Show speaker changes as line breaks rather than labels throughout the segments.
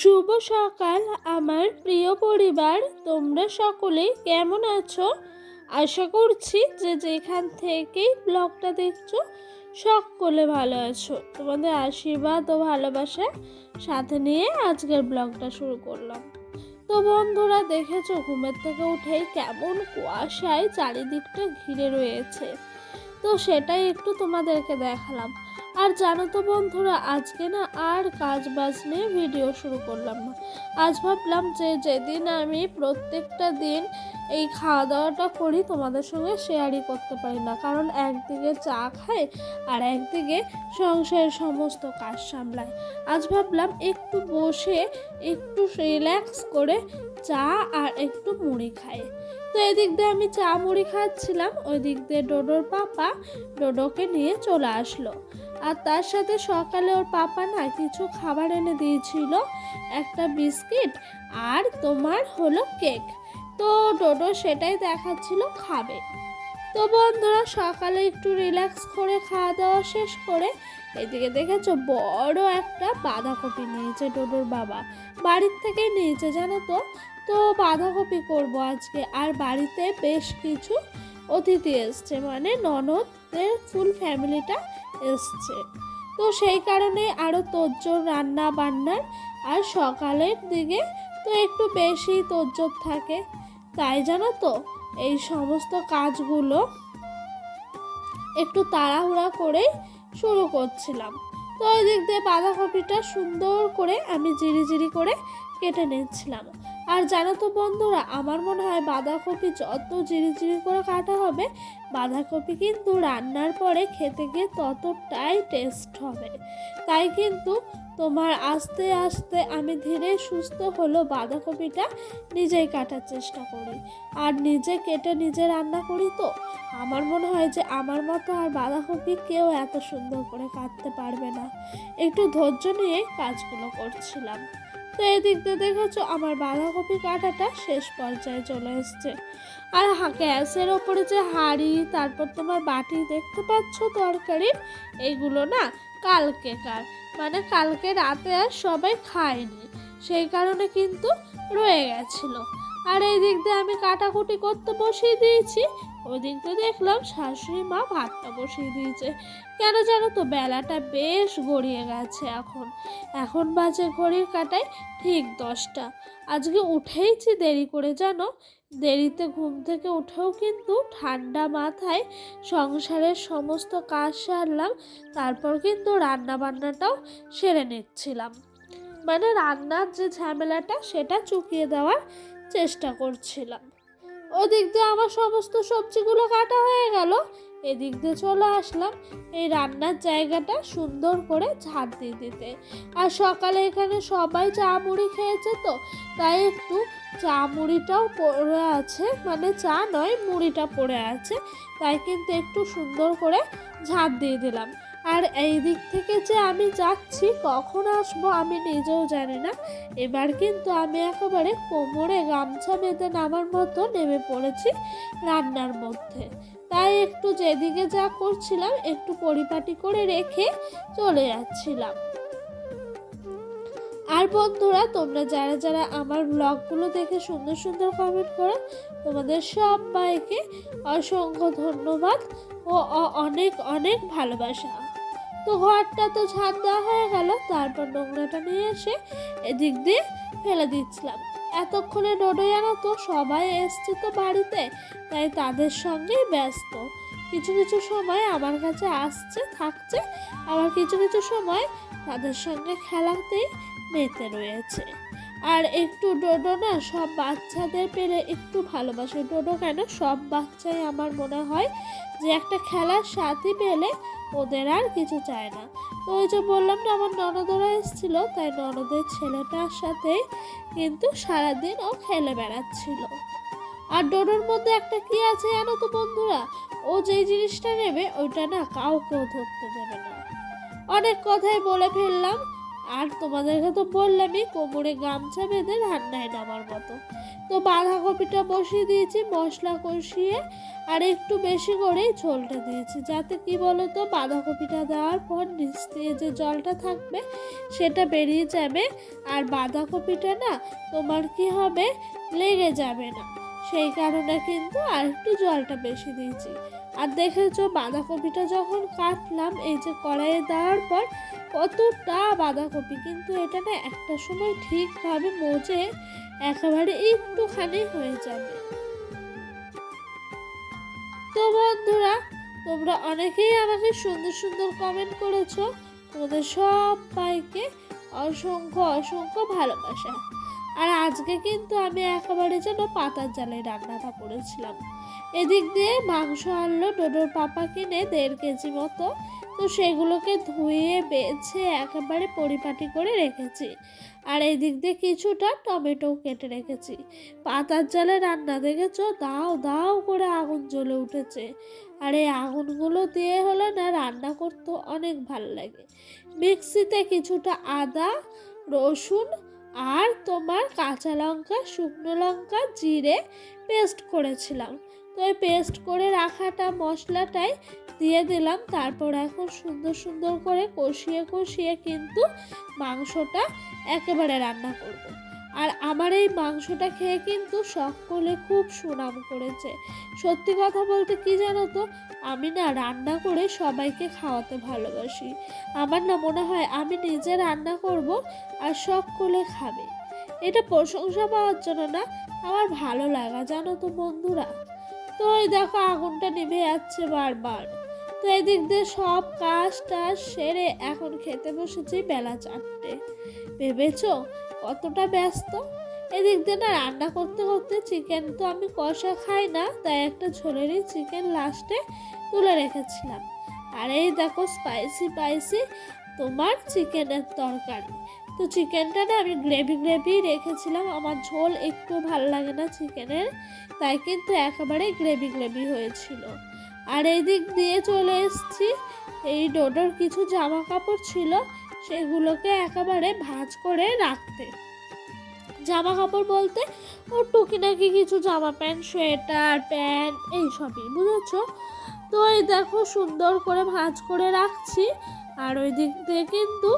শুভ সকাল আমার প্রিয় পরিবার, তোমরা সকলেই কেমন আছো? আশা করছি যে যেখান থেকেই ব্লগটা দেখছো সকলে ভালো আছো। তোমাদের আশীর্বাদ ও ভালোবাসার সাথে নিয়ে আজকের ব্লগটা শুরু করলাম। তো বন্ধুরা, দেখেছো ঘুমের থেকে উঠেই কেমন কুয়াশায় চারিদিকটা ঘিরে রয়েছে। তো সেটাই একটু তোমাদেরকে দেখালাম। আর জানো তো বন্ধুরা, আজকে না আর কাজ বাজ নিয়ে ভিডিও শুরু করলাম না। আজ ভাবলাম যে যেদিন আমি প্রত্যেকটা দিন এই খাওয়া দাওয়াটা করি তোমাদের সঙ্গে শেয়ারই করতে পারি না, কারণ একদিকে চা খাই আর একদিকে সংসারের সমস্ত কাজ সামলাই। আজ ভাবলাম একটু বসে একটু রিল্যাক্স করে চা আর একটু মুড়ি খাই। তো এদিক দিয়ে আমি চা মুড়ি খাচ্ছিলাম, ওই দিক দিয়ে ডোডোর পাপা ডোডোকে নিয়ে চলে আসলো। আর তার সাথে সকালে ওর পাপা না কিছু খাবার এনে দিয়েছিল, একটা বিস্কিট আর তোমার হলো কেক। তো ডোডো সেটাই দেখাচ্ছিল খাবে। তো বন্ধুরা, সকালে একটু রিল্যাক্স করে খাওয়া দাওয়া শেষ করে এদিকে দেখেছো বড় একটা বাঁধাকপি নিয়েছে ডোডোর বাবা, বাড়ির থেকেই নিয়েছে জানো তো। তো বাঁধাকপি করব আজকে, আর বাড়িতে বেশ কিছু অতিথি এসছে, মানে ননদের ফুল ফ্যামিলিটা এসছে। তো সেই কারণে আরও তোড়জোড় রান্না বান্নার, আর সকালের দিকে তো একটু বেশি তোড়জোড় থাকে, তাই জানো তো এই সমস্ত কাজগুলো একটু তাড়াহুড়া করেই শুরু করছিলাম। তো ওই দিক দিয়ে বাঁধাকপিটা সুন্দর করে আমি জিরি করে কেটে নিচ্ছিলাম। আর জানো তো বন্ধুরা, আমার মনে হয় বাঁধাকপি যত জিরি করে কাটা হবে, বাঁধাকপি কিন্তু রান্নার পরে খেতে গিয়ে ততটাই টেস্ট হবে। তাই কিন্তু তোমার আস্তে আস্তে আমি ধীরে সুস্থ হলো বাঁধাকপিটা নিজেই কাটার চেষ্টা করি, আর নিজে কেটে নিজে রান্না করি। তো আমার মনে হয় যে আমার মতো আর বাঁধাকপি কেউ এত সুন্দর করে কাটতে পারবে না। একটু ধৈর্য নিয়ে কাজগুলো করছিলাম। তো এদিক দিয়ে দেখেছো আমার বাঁধাকপি কাটাটা শেষ পর্যায়ে চলে এসছে। আর গ্যাসের ওপরে যে হাঁড়ি, তারপর তোমার বাটি দেখতে পাচ্ছ তরকারির, এইগুলো না কালকেকার, মানে কালকে রাতে আর সবাই খায়নি, সেই কারণে কিন্তু রয়ে গেছিল। আর এই দিক দিয়ে আমি কাটাকুটি করতে বসিয়ে দিয়েছি, ওই দিক দিয়ে দেখলাম শাশুড়ি মা ভাতটা বসিয়ে দিয়েছে। কেন জানো তো, বেলাটা বেশ গড়িয়ে গেছে, এখন বাজে ঘড়ির কাঁটায় ঠিক 10টা। আজকে উঠেইছি দেরি করে জানো, দেরিতে ঘুম থেকে উঠেও কিন্তু ঠান্ডা মাথায় সংসারের সমস্ত কাজ সারলাম, তারপর কিন্তু রান্না বান্নাটাও সেরে নিচ্ছিলাম, মানে রান্নার যে ঝামেলাটা সেটা চুকিয়ে দেওয়ার চেষ্টা করছিলাম। ওদিক দিয়ে আমার সমস্ত সবজিগুলো কাটা হয়ে গেল, এদিক দিয়ে চলে আসলাম এই রান্নার জায়গাটা সুন্দর করে ঝাড় দিয়ে দিতে। আর সকালে এখানে সবাই চা মুড়ি খেয়েছে, তো তাই একটু চা মুড়িটাও পড়ে আছে, মানে চা নয় মুড়িটা পড়ে আছে, তাই কিন্তু একটু সুন্দর করে ঝাড় দিয়ে দিলাম। আর এই দিক থেকে যে আমি যাচ্ছি, কখন আসবো আমি নিজেও জানি না। এবার কিন্তু আমি একেবারে কোমরে গামছা বেঁধে নামার মতো নেমে পড়েছি রান্নার মধ্যে। তাই একটু যেদিকে যা করছিলাম একটু পরিপাটি করে রেখে চলে যাচ্ছিলাম। আর বন্ধুরা, তোমরা যারা যারা আমার ব্লগগুলো দেখে সুন্দর সুন্দর কমেন্ট করো, তোমাদের সবাইকে অসংখ্য ধন্যবাদ ও অনেক অনেক ভালোবাসা। তো ঘরটা তো ঝাড় দেওয়া হয়ে গেল, তারপর নোংরাটা নিয়ে এসে এদিক দিয়ে ফেলে দিচ্ছিলাম। এতক্ষণে ডোডো জানো তো সবাই এসছে তো বাড়িতে, তাই তাদের সঙ্গেই ব্যস্ত। কিছু কিছু সময় আমার কাছে আসছে থাকছে, আবার কিছু কিছু সময় তাদের সঙ্গে খেলাতেই মেতে রয়েছে। আর একটু ডোডো না সব বাচ্চাদের পেলে একটু ভালোবাসে। ডোডো কেন, সব বাচ্চাই আমার মনে হয় যে একটা খেলার সাথী পেলে ওদের আর কিছু চায় না। তো ওই যে বললাম না আমার ননদরা এসেছিল, তাই ননদের ছেলেটার সাথে কিন্তু সারাদিন ও খেলে বেড়াচ্ছিল। আর ডোডোর মধ্যে একটা কি আছে জানো তো বন্ধুরা, ও যেই জিনিসটা নেবে ওইটা না কাউকেও ধরতে দেবে না। অনেক কথাই বলে ফেললাম, আর তোমাদেরকে তো বললামই কোমরে গামছা বেঁধে রান্নায় নামার মতো। তো বাঁধাকপিটা বসিয়ে দিয়েছি মশলা কষিয়ে, আর একটু বেশি করেই ঝোলটা দিয়েছি, যাতে কি বলো তো বাঁধাকপিটা দেওয়ার পর নিচ দিয়ে যে জলটা থাকবে সেটা বেরিয়ে যাবে, আর বাঁধাকপিটা না তোমার কি হবে, লেগে যাবে না। সেই কারণে কিন্তু আর একটু জলটা বেশি দিয়েছি। আর দেখেছো বাঁধাকপিটা যখন কাটলাম এই যে কড়াইয়ে দেওয়ার পর কতটা বাঁধাকপি, কিন্তু এটা না একটা সময় ঠিকভাবে মজে একেবারে একটুখানি হয়ে যাবে। তো বন্ধুরা, তোমরা অনেকেই আমাকে সুন্দর সুন্দর কমেন্ট করেছো, তোমাদের সবাইকে অসংখ্য অসংখ্য ভালোবাসা। আর আজকে কিন্তু আমি একেবারে যেন পাতার জালে রান্নাটা করেছিলাম। এদিক দিয়ে মাংস আনলো ডোডোর পাপা কিনে 1.5 কেজি মতো, তো সেগুলোকে ধুয়ে বেছে একেবারে পরিপাটি করে রেখেছি। আর এই দিক দিয়ে কিছুটা টমেটো কেটে রেখেছি। পাতার জালে রান্না দেখেছো, দাও দাও করে আগুন জ্বলে উঠেছে। আর এই আগুনগুলো দিয়ে হলে না রান্না করতে অনেক ভালো লাগে। মিক্সিতে কিছুটা আদা, রসুন আর তোমার কাঁচা লঙ্কা, শুকনো লঙ্কা, জিরে পেস্ট করেছিলাম। তো এই পেস্ট করে রাখাটা মশলাটাই দিয়ে দিলাম। তারপর এখন সুন্দর সুন্দর করে কষিয়ে কষিয়ে কিন্তু মাংসটা একেবারে রান্না করব। আর আমার এই মাংসটা খেয়ে কিন্তু সকলে খুব সুনাম করেছে। সত্যি কথা বলতে কি জানো তো, আমি না রান্না করে সবাইকে খাওয়াতে ভালোবাসি। আমার না মনে হয় আমি নিজে রান্না করব আর সকলে খাবে। এটা প্রশংসা পাওয়ার জন্য না, আমার ভালো লাগা, জানো তো বন্ধুরা। তো ওই দেখো আগুনটা নিভে যাচ্ছে বারবার। তো এদিক দিয়ে সব কাজ টাজ সেরে এখন খেতে বসেছি বেলা 4টে। ভেবেছো কতটা ব্যস্ত। এদিক দিয়ে না রান্না করতে করতে চিকেন তো আমি কষা খাই না, তাই একটা ঝোলেরই চিকেন লাস্টে তুলে রেখেছিলাম। আর এই দেখো স্পাইসি স্পাইসি তোমার চিকেনের তরকারি। তো চিকেনটা না আমি গ্রেভি গ্রেভি রেখেছিলাম, আমার ঝোল একটু ভালো লাগে না চিকেনের, তাই কিন্তু একেবারে গ্রেভি গ্রেভি হয়েছিল। আর এই দিক দিয়ে চলে এসেছি, এই ডোডোর কিছু জামা কাপড় ছিল সেগুলোকে একেবারে ভাঁজ করে রাখতে। জামা কাপড় বলতে ওর টুকিনাকি কিছু জামা প্যান্ট, সোয়েটার, প্যান্ট এইসবই, বুঝেছো। তো এই দেখো সুন্দর করে ভাঁজ করে রাখছি। আর ওই দিক দিয়ে কিন্তু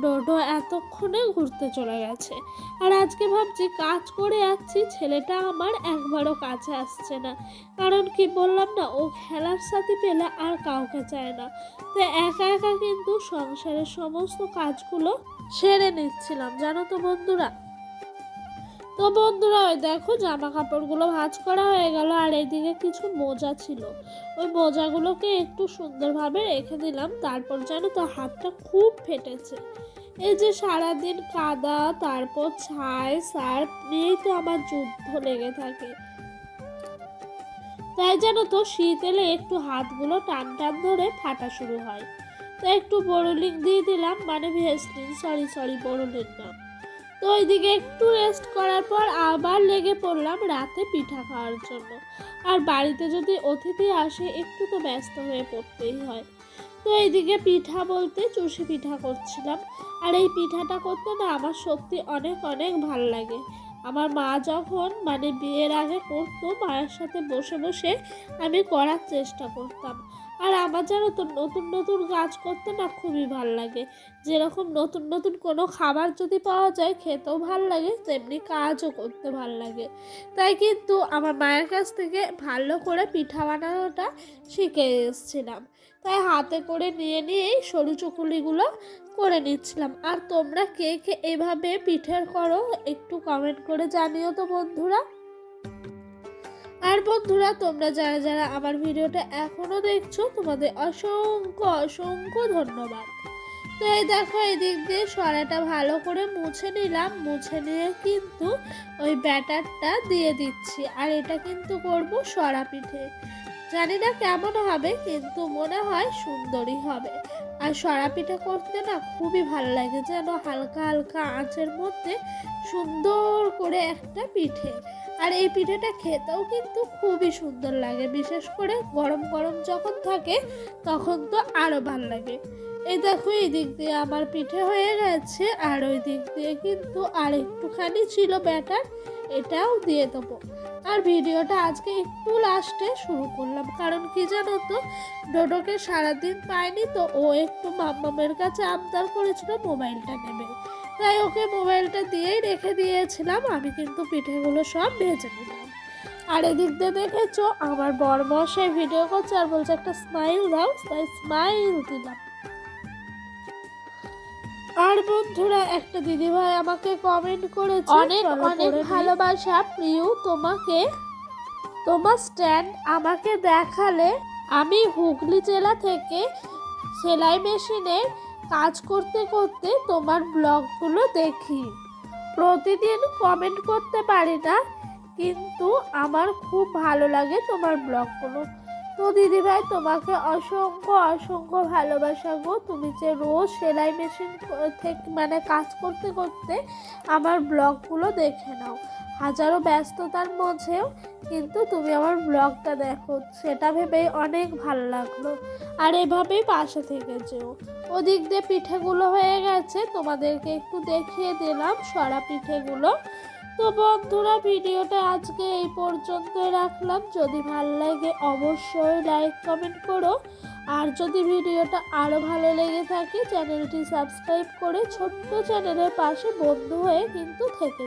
ডোডো এতক্ষণে ঘুরতে চলে গেছে। আর আজকে ভাবছি কাজ করে যাচ্ছি, ছেলেটা আমার একবারও কাছে আসছে না। কারণ কি বললাম না, ও খেলার সাথে পেলে আর কাউকে চায় না। তো একা একা কিন্তু সংসারের সমস্ত কাজগুলো সেরে নিচ্ছিলাম, জানো তো বন্ধুরা। তো বন্ধুরা ওই দেখো জামা কাপড়গুলো ভাঁজ করা হয়ে গেল। আর এইদিকে কিছু মোজা ছিল, ওই মোজাগুলোকে একটু সুন্দরভাবে রেখে দিলাম। তারপর জানো তো হাতটা খুব ফেটেছে। এই যে সারাদিন কাদা, তারপর ছাই সার্ফ নিয়েই তো আমার যুদ্ধ লেগে থাকে। তাই জানো তো শীত এলে একটু হাতগুলো টান টান ধরে ফাটা শুরু হয়। তো একটু বোরোলিন দিয়ে দিলাম, মানে ভেসলিন, সরি বোরোলিন না। তো ওইদিকে একটু রেস্ট করার পর আবার লেগে পড়লাম রাতে পিঠা খাওয়ার জন্য। আর বাড়িতে যদি অতিথি আসে একটু তো ব্যস্ত হয়ে পড়তেই হয়। তো এইদিকে পিঠা বলতে চুষি পিঠা করছিলাম। আর এই পিঠাটা করতে না আমার সত্যি অনেক অনেক ভালো লাগে। আমার মা যখন মানে বিয়ের আগে করতো, মায়ের সাথে বসে বসে আমি করার চেষ্টা করতাম। আর আমার জানো তো নতুন নতুন কাজ করতে না খুবই ভালো লাগে। যেরকম নতুন নতুন কোনো খাবার যদি পাওয়া যায় খেতেও ভালো লাগে, তেমনি কাজও করতে ভালো লাগে। তাই কিন্তু আমার মায়ের কাছ থেকে ভালো করে পিঠা বানানোটা শিখে এসেছিলাম। তাই হাতে করে নিয়ে নিয়েই সরু চকুলিগুলো করে নিচ্ছিলাম। আর তোমরা কে কে এভাবে পিঠের করো একটু কমেন্ট করে জানিও তো বন্ধুরা। আর বন্ধুরা তোমরা যারা যারা আমার ভিডিওটা এখনো দেখছো, তোমাদের অসংখ্য অসংখ্য ধন্যবাদ। তো এই দেখো এদিক দিয়ে সরাটা ভালো করে মুছে নিলাম, মুছে নিয়ে কিন্তু ওই ব্যাটারটা দিয়ে দিচ্ছি। আর এটা কিন্তু করব সরা পিঠে। জানি না কেমন হবে, কিন্তু মনে হয় সুন্দরই হবে। আর সরা পিঠা করতে না খুবই ভালো লাগে, যেন হালকা হালকা আঁচের মধ্যে সুন্দর করে একটা পিঠে। আর এই পিঠেটা খেতেও কিন্তু খুবই সুন্দর লাগে, বিশেষ করে গরম গরম যখন থাকে তখন তো আরও ভালো লাগে। এই দেখো, এই দিক দিয়ে আমার পিঠে হয়ে গেছে, আর ওই দিক দিয়ে কিন্তু আর একটুখানি ছিল ব্যাটার, এটাও দিয়ে দেবো। আর ভিডিওটা আজকে একটু লাস্টে শুরু করলাম, কারণ কি জানো তো, ডোডোকে সারাদিন পাইনি তো, ও একটু মাম্মামের কাছে আবদার করেছিল মোবাইলটা নেবে, তাই ওকে মোবাইলটা দিয়েই রেখে দিয়েছিলাম। আমি কিন্তু পিঠেগুলো সব ভেজে নিলাম। আর এদিক দিয়ে দেখেছো আমার বরমশাই ভিডিও করছে আর বলছে একটা স্মাইল দাও, তাই স্মাইল দিলাম। আর বন্ধুরা, একটা দিদিভাই আমাকে কমেন্ট করেছে, অনেক অনেক ভালোবাসা প্রিয় তোমাকে, তোমার স্ট্যান্ড আমাকে দেখালে। আমি হুগলি জেলা থেকে সেলাই মেশিনে কাজ করতে করতে তোমার ব্লগগুলো দেখি। প্রতিদিন কমেন্ট করতে পারি না, কিন্তু আমার খুব ভালো লাগে তোমার ব্লগগুলো। তো দিদিভাই, তোমাকে অসংখ্য অসংখ্য ভালোবাসা গো। তুমি যে রোজ সেলাই মেশিন থেকে মানে কাজ করতে করতে আমার ব্লগগুলো দেখে নাও, হাজারো ব্যস্ততার মধ্যেও কিন্তু তুমি আমার ব্লগটা দেখো, সেটা ভেবেই অনেক ভালো লাগলো। আর এভাবেই পাশে থেকে যেও। ওদিক দিয়ে পিঠেগুলো হয়ে গেছে, তোমাদেরকে একটু দেখিয়ে দিলাম সরা পিঠেগুলো। তো বন্ধুরা, ভিডিওটা আজকে এই পর্যন্তই রাখলাম। যদি ভালো লাগে অবশ্যই লাইক কমেন্ট করো, আর যদি ভিডিওটা আরও ভালো লেগে থাকে চ্যানেলটি সাবস্ক্রাইব করে ছোট্ট চ্যানেলের পাশে বন্ধু হয়ে কিন্তু থেকে